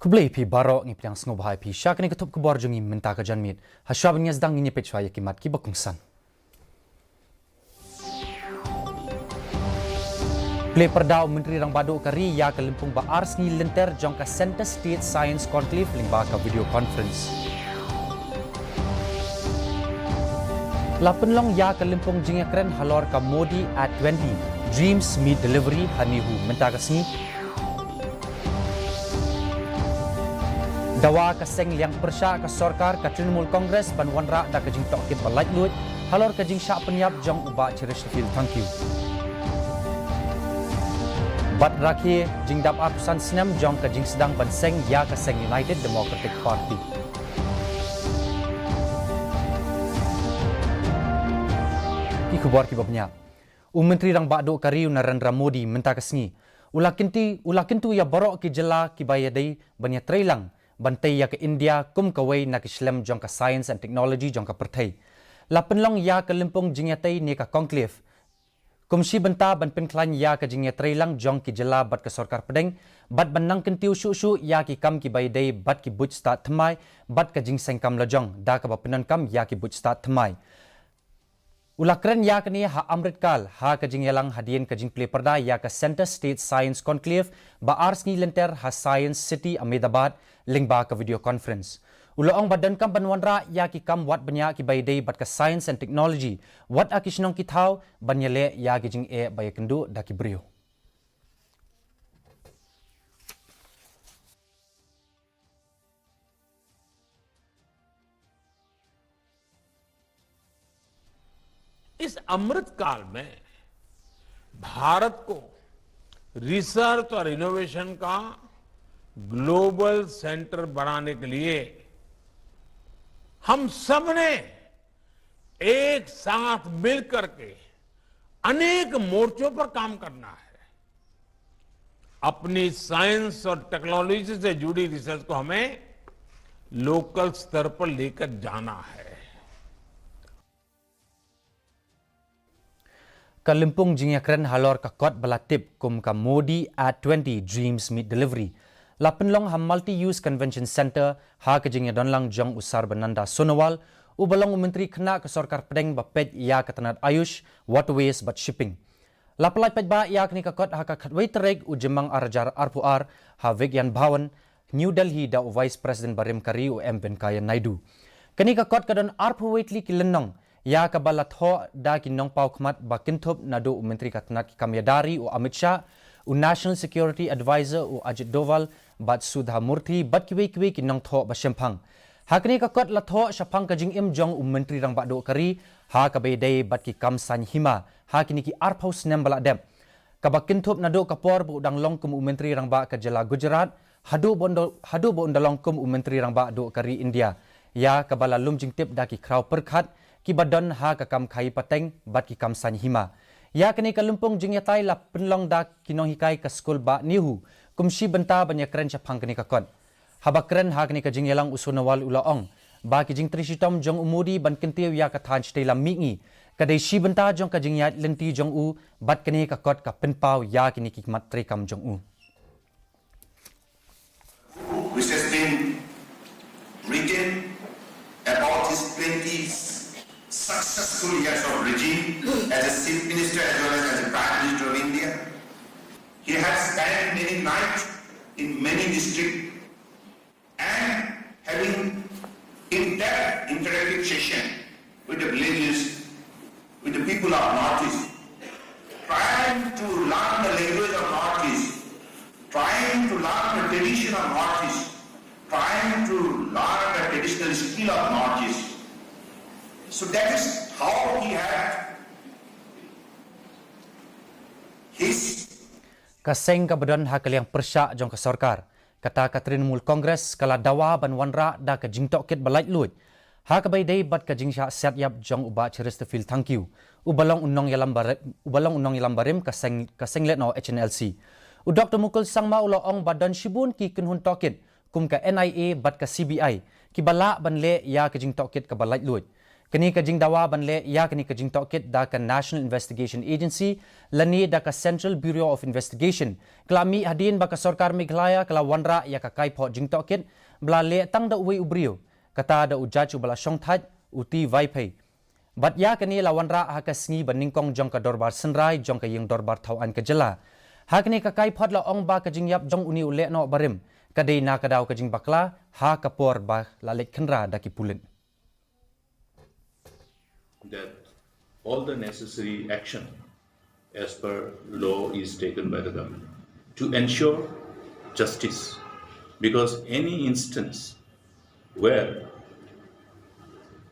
Kublai pi barok ngi piang snob hai pi syak ni ketup kubor jungi minta ka janmit. Hasyab ni sedang ni pechwa ya kimat ki bakungsan. Play perdau Menteri Rang Badu Kari ya ke Limpung ba ars ni lenter jong ka Center State Science Conclave lingba ka video conference. Lapenlong ya ke Limpung jingya keren halor ka Modi at 20 Dreams Meet Delivery hanihu minta ka sengi. Dawa kaseng liang persya ka sorkar ka Trinamool Congress banwanra da kajing tokit balait lut halor kajing syak penyap jong uba cherish feel thank you. Bat rakhi jing dap atusan senam jong kajing sedang banseng ya kaseng United Democratic Party. Ki khubar ki babnya. Menteri Rang Badu Kari Narendra Modi minta kesengi. Ulakintu ya borok ki jela ki bayadai banya trailang bantai ya ke India kum kawai nak Islam jong ka science and technology jong ka pertai. Lapenlong ya ke Limpung jingyatai ni ka conclave. Kumsi benta ban penklan ya ke jingyatai lang jong ki jela bat ke sorkar pedeng bat banang kentiu shu ya ki kam ki baidai bat ki buj start thamai bat ke jing sengkam lajong da ka bapenan kam ya ki buj start thamai. Ulakren ya kini ha Amritkal ha kajing yalang hadian kajing play perda ya ke Center State Science Conclave ba ars ni lenter ha Science City Ahmedabad lingba ke video conference. Ulaong badan kam banwanra ya ki kam wat banya ki baidai bat ke Science and Technology wat akisnong kitau banyale ya kajing bayakendu da ki brio. इस अमृत काल में भारत को रिसर्च और इनोवेशन का global centre बनाने के लिए हम सब ने एक साथ मिलकर के अनेक मोर्चों पर काम करना है। अपनी साइंस और टेक्नोलॉजी से जुड़ी रिसर्च को हमें लोकल स्तर पर लेकर जाना है। Kalimpung jingakren halor ka kot balatip kum ka Modi at 20 Dreams Meet Delivery. Lapenlong ha Multi-Use Convention Center ha ka jingya donlang jong usar bananda Sonowal ubalong menteri kena ke sorkar pedeng bapet ya katanat Ayush Waterways but shipping. Lapalai pet ba ya kini ka kot ha ka khatwai tereg ujemang arajar RPR ha Vigyan Bhawan New Delhi da Vice President Barim Kari u M Venkaya Naidu. Kini ka kot kadon RPWaitli kilenong ya kabalat ho da kinong pau khmat bakintop nado menteri katnat kamyadari u Amit Shah u National Security Advisor u Ajit Doval bat Sudha Murthy bat kiwi kinong tho basempang hakni ka kot latho syapang kajing im jong menteri Rang Badu Kari ha kabaidai bat ki kam san hima hakini ki arpaus nem baladem kabakintop nado kapor bu dang long kum menteri Rang Ba ka jela Gujarat hadu bondalong kum menteri Rang Badu Kari India ya kabala lumjing tip da ki kraw perkhat ki badan ha ka kam khai pateng bat ki kam san hima ya kini kalumpung jingyatai la penlong da kinong hikai ka skul ba nihu kumsi benta banya kren chapang kini ka kon haba kren ha kini ka jingyalang usunawal ulaong ba ki jing trishitom jong umudi ban kentiu ya ka than chtai la mingi kadai shi benta jong ka jingyat lenti jong u bat kini ka kot ka penpau ya kini ki mat trikam jong u which has been written about his 20 successful years of regime as a chief minister as well as a prime minister of India. He has spent many nights in many districts and having in-depth interactive session with the villages, with the people of Northeast, trying to learn the language of Northeast, trying to learn the tradition of Northeast, trying to learn the traditional skill of Northeast. So that is how he had his kaseng ka badan ha kaliang persya jong ka sorkar kata ka Trinamool Congress kala dawa ban wanra da ka jingtok kit balait lut ha ka baidai bat ka jingsha set yap jong uba cheris to feel thank you ubalong unong yalam barim kaseng let no HNLC u Dr Mukul Sangma uloong badan shibun ki kinhun tokit kum ka NIA bat ka CBI ki bala ban le ya ka jingtok kit ka balait lut Kini kajing dawa banle ya kini kajing tokit da ka National Investigation Agency lani da ka Central Bureau of Investigation kelami hadin baka Sarkar Meghalaya kala wanra ya ka kai pho jing tokit blale tang da uwi ubrio kata da ujachu bala shongthat uti vaipai bat ya kini la wanra ha ka sngi baningkong jong ka dorbar senrai jong ka ying dorbar thawan ka jela ha kini ka kai phot la ong ba ka jing yap jong uni ule no barim kadai na kadau ka jing bakla ha ka por ba la lek khenra da ki pulin that all the necessary action as per law is taken by the government to ensure justice, because any instance where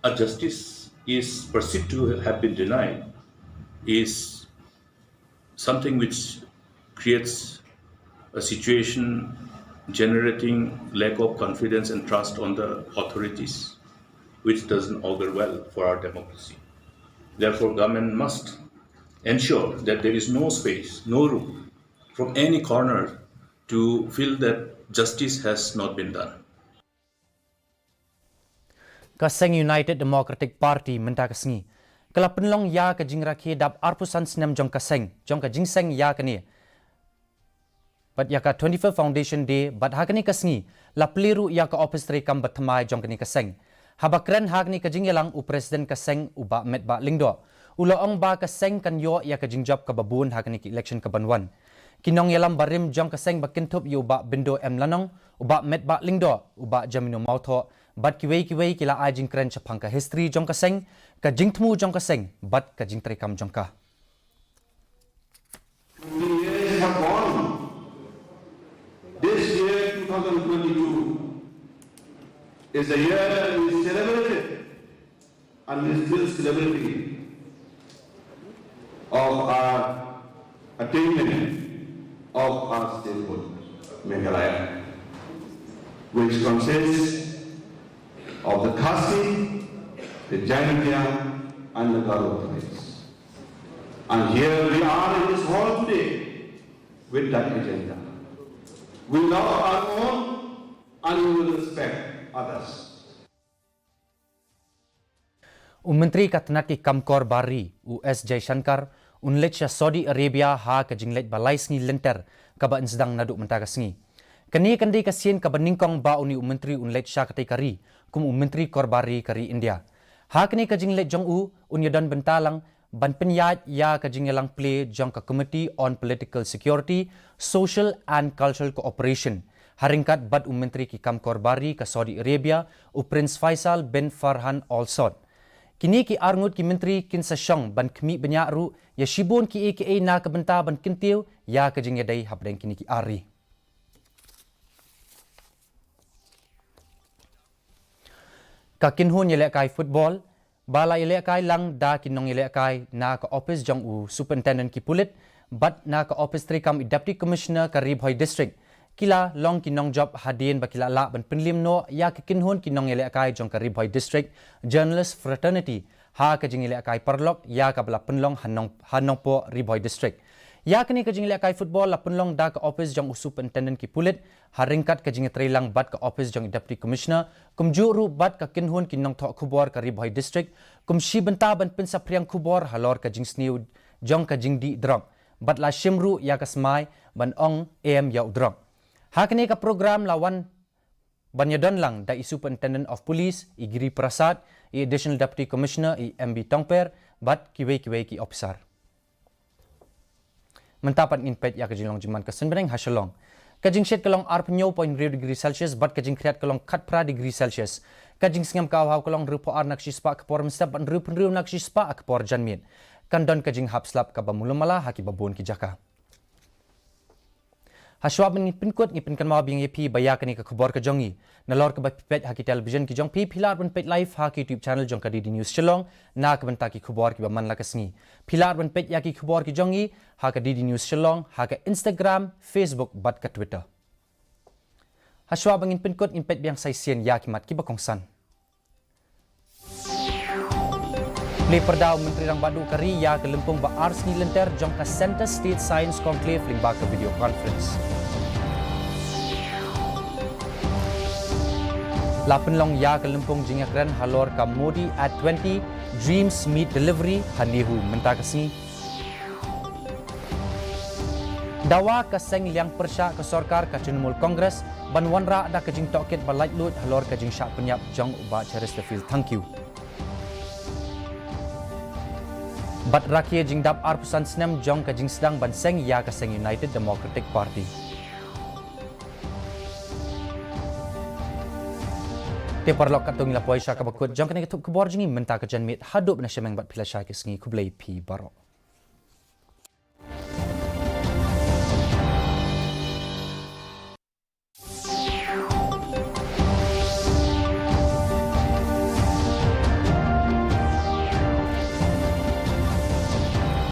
a justice is perceived to have been denied is something which creates a situation generating lack of confidence and trust on the authorities, which doesn't augur well for our democracy. Therefore, government must ensure that there is no space, no room from any corner to feel that justice has not been done. Kaseng United Democratic Party minta kesengi. Kala penlong ya ke jing rakhi dap arpusan senam jong kaseng, jong ka jingseng ya ke ni. But ya ka 25 Foundation Day, but hakani kesengi, la peliru ya ka office rekam batmai jong kani kaseng. Habakren hagni kajing yalang u presiden kaseng u ba met ba lingdo. Ula ong ba kaseng kan yo ya kajing job ka babun hagni ki election ka banwan. Kinong yalam barim jong kaseng bakintup yu ba bindo em lanong u ba met ba lingdo u ba jamino mautho bat kiwei kila ajing kren chapang ka history jong kaseng ka jingtmu jong kaseng bat ka jing trekam jong ka. Years have gone. This year 2022 is a year we celebrated and we still celebrating of our attainment of our statehood, Meghalaya, which consists of the Khasi, the Jaintia and the Garo tribes. And here we are in this hall today with that agenda. We love our own and we will respect others. Menteri Katanat ki Kamkor Bari US Jaishankar unlet sya Saudi Arabia ha ka jinglet balai sngi lenter ka ba sedang naduk mentaga sngi. Kani kandi kasien ka baningkong ba uni menteri unlet sya katai kari kum menteri Korbari kari India. Ha kani ka jinglet jong u unyadan bentalang ban penyat ya ka jinglang play jong ka Committee on Political Security, Social and Cultural Cooperation. Haringkat bad menteri ki Kamkor Bari ka Saudi Arabia u Prince Faisal bin Farhan Al Saud. Kini ki arngut ki menteri kin sasyong ban kemi banyak ru ya shibun ki aka na kabenta ban kintiu ya ka jing yadai habdeng kini ki ari. Ka kinhun yelek kai football bala yelek kai lang da kinong yelek kai na ka office jong u superintendent ki pulit bat na ka office trikam deputy commissioner ka Ribhoi district kila long kinong job hadin bakila la ban penlim no ya ke kinhun kinong yelek kai jong ka Ribhoi district journalist fraternity ha ka jing yelek kai parlok ya ka bala penlong hanong po Ribhoi district ya kini ka jing yelek kai football la penlong da ka office jong superintendent ki pulit haringkat ka jing trailang bat ka office jong deputy commissioner kum juru bat ka kinhun kinong thok khubor ka Ribhoi district kum shi benta ban pinsa priang khubor halor ka jing sniu jong ka jing di drop bat la shimru ya ka smai ban ong am ya udrop. Hakni ka program lawan banyadon lang da Superintendent of Police Igiri Prasad, Additional Deputy Commissioner MB Tongper, bat kiwei ki officer. Mentapat inpet ya kajing long jiman ka senbereng hasyalong. Kajing shed kalong arpenyo 0.2 degree Celsius bat kajing kriat kalong kat pra degree Celsius. Kajing singam kaw kalong rupo ar nak sispa kapor mestap ban rup nak sispa kapor janmin. Kandon kajing hapslap ka bamulumala haki babun ki jaka. Haswab ni pinkut ni pinkan ma bing yepi bayak ni ka khabar ka jongi nalor ka pet haki television ki jong pi pilar ban pet live haki YouTube channel jong ka di news chelong na ka banta ki khabar ki man la kasngi pilar ban pet ya ki khabar ki jongi ha ka di news chelong ha ka Instagram Facebook bat ka Twitter haswab ngin pinkut in pet biang sai sien ya ki mat ki bakongsan Play perdau Menteri Rang Badu Kari ya ke Lempung ba Ars ni lenter jong ka Center State Science Conclave ling ba ka video conference. Lapenlong ya kelempung jingakran halor ka Modi at 20 Dreams Meet Delivery hanihu mentah kesini. Dawa kaseng liang persya ke sorkar ka Trinamool Congress banwanra da kajing tokit balait lut halor kajing syak penyap jong uba Chesterfield. Thank you. Bat rakyat jing dap ar pesan senam jong kajing sedang banseng ya kaseng United Democratic Party. Te parlok katung ila poisha ka bakut jong kena ketuk kebor jingi mentah kajan mit hadup na syemeng bat pila syai kesengi kublai pi barok.